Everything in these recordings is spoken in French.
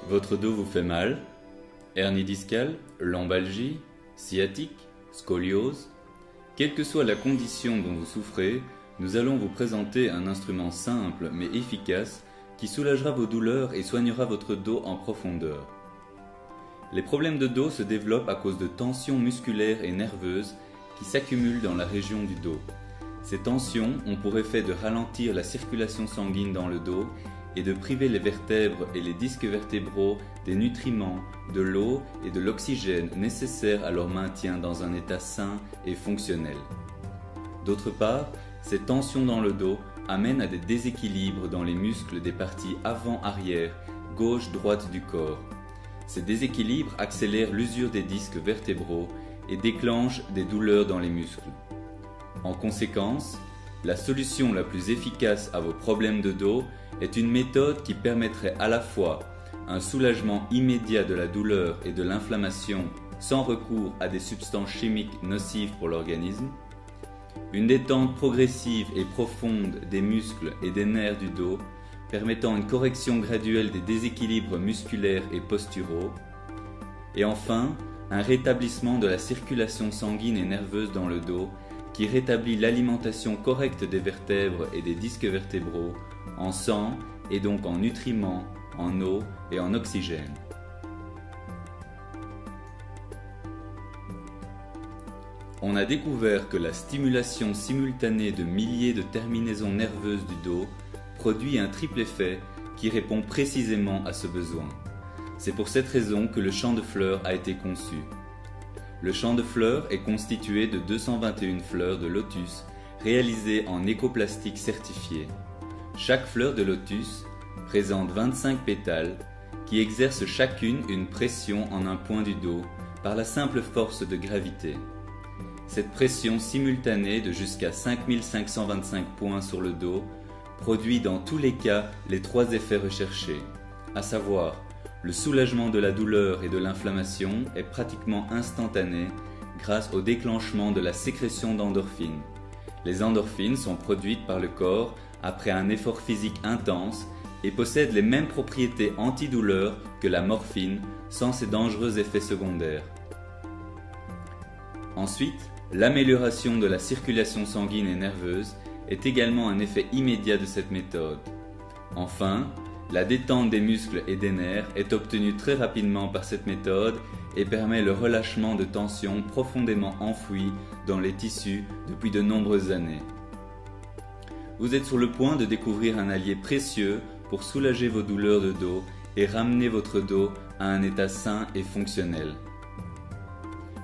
Votre dos vous fait mal? Hernie discale, lombalgie, sciatique, scoliose? Quelle que soit la condition dont vous souffrez, nous allons vous présenter un instrument simple mais efficace qui soulagera vos douleurs et soignera votre dos en profondeur. Les problèmes de dos se développent à cause de tensions musculaires et nerveuses qui s'accumulent dans la région du dos. Ces tensions ont pour effet de ralentir la circulation sanguine dans le dos et de priver les vertèbres et les disques vertébraux des nutriments, de l'eau et de l'oxygène nécessaires à leur maintien dans un état sain et fonctionnel. D'autre part, ces tensions dans le dos amènent à des déséquilibres dans les muscles des parties avant-arrière, gauche-droite du corps. Ces déséquilibres accélèrent l'usure des disques vertébraux et déclenchent des douleurs dans les muscles. En conséquence, la solution la plus efficace à vos problèmes de dos est une méthode qui permettrait à la fois un soulagement immédiat de la douleur et de l'inflammation sans recours à des substances chimiques nocives pour l'organisme, une détente progressive et profonde des muscles et des nerfs du dos permettant une correction graduelle des déséquilibres musculaires et posturaux, et enfin un rétablissement de la circulation sanguine et nerveuse dans le dos qui rétablit l'alimentation correcte des vertèbres et des disques vertébraux en sang et donc en nutriments, en eau et en oxygène. On a découvert que la stimulation simultanée de milliers de terminaisons nerveuses du dos produit un triple effet qui répond précisément à ce besoin. C'est pour cette raison que le champ de fleurs a été conçu. Le champ de fleurs est constitué de 221 fleurs de lotus réalisées en écoplastique certifié. Chaque fleur de lotus présente 25 pétales qui exercent chacune une pression en un point du dos par la simple force de gravité. Cette pression simultanée de jusqu'à 5525 points sur le dos produit dans tous les cas les trois effets recherchés, à savoir le soulagement de la douleur et de l'inflammation est pratiquement instantané grâce au déclenchement de la sécrétion d'endorphines. Les endorphines sont produites par le corps après un effort physique intense et possèdent les mêmes propriétés antidouleurs que la morphine sans ses dangereux effets secondaires. Ensuite, l'amélioration de la circulation sanguine et nerveuse est également un effet immédiat de cette méthode. Enfin, la détente des muscles et des nerfs est obtenue très rapidement par cette méthode et permet le relâchement de tensions profondément enfouies dans les tissus depuis de nombreuses années. Vous êtes sur le point de découvrir un allié précieux pour soulager vos douleurs de dos et ramener votre dos à un état sain et fonctionnel.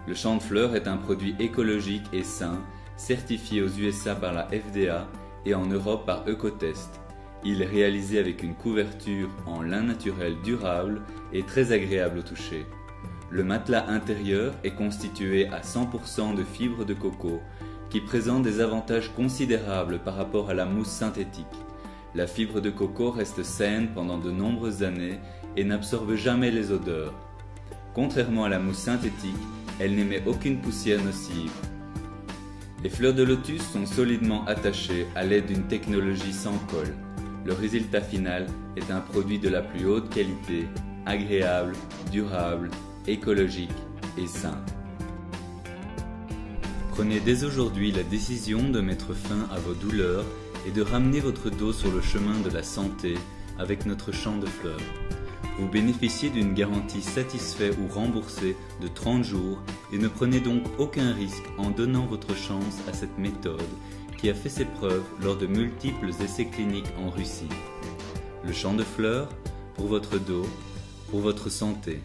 Le champ de fleurs est un produit écologique et sain, certifié aux USA par la FDA et en Europe par Ecotest. Il est réalisé avec une couverture en lin naturel durable et très agréable au toucher. Le matelas intérieur est constitué à 100% de fibres de coco qui présente des avantages considérables par rapport à la mousse synthétique. La fibre de coco reste saine pendant de nombreuses années et n'absorbe jamais les odeurs. Contrairement à la mousse synthétique, elle n'émet aucune poussière nocive. Les fleurs de lotus sont solidement attachées à l'aide d'une technologie sans colle. Le résultat final est un produit de la plus haute qualité, agréable, durable, écologique et sain. Prenez dès aujourd'hui la décision de mettre fin à vos douleurs et de ramener votre dos sur le chemin de la santé avec notre champ de fleurs. Vous bénéficiez d'une garantie satisfait ou remboursée de 30 jours et ne prenez donc aucun risque en donnant votre chance à cette méthode qui a fait ses preuves lors de multiples essais cliniques en Russie. Le champ de fleurs, pour votre dos, pour votre santé.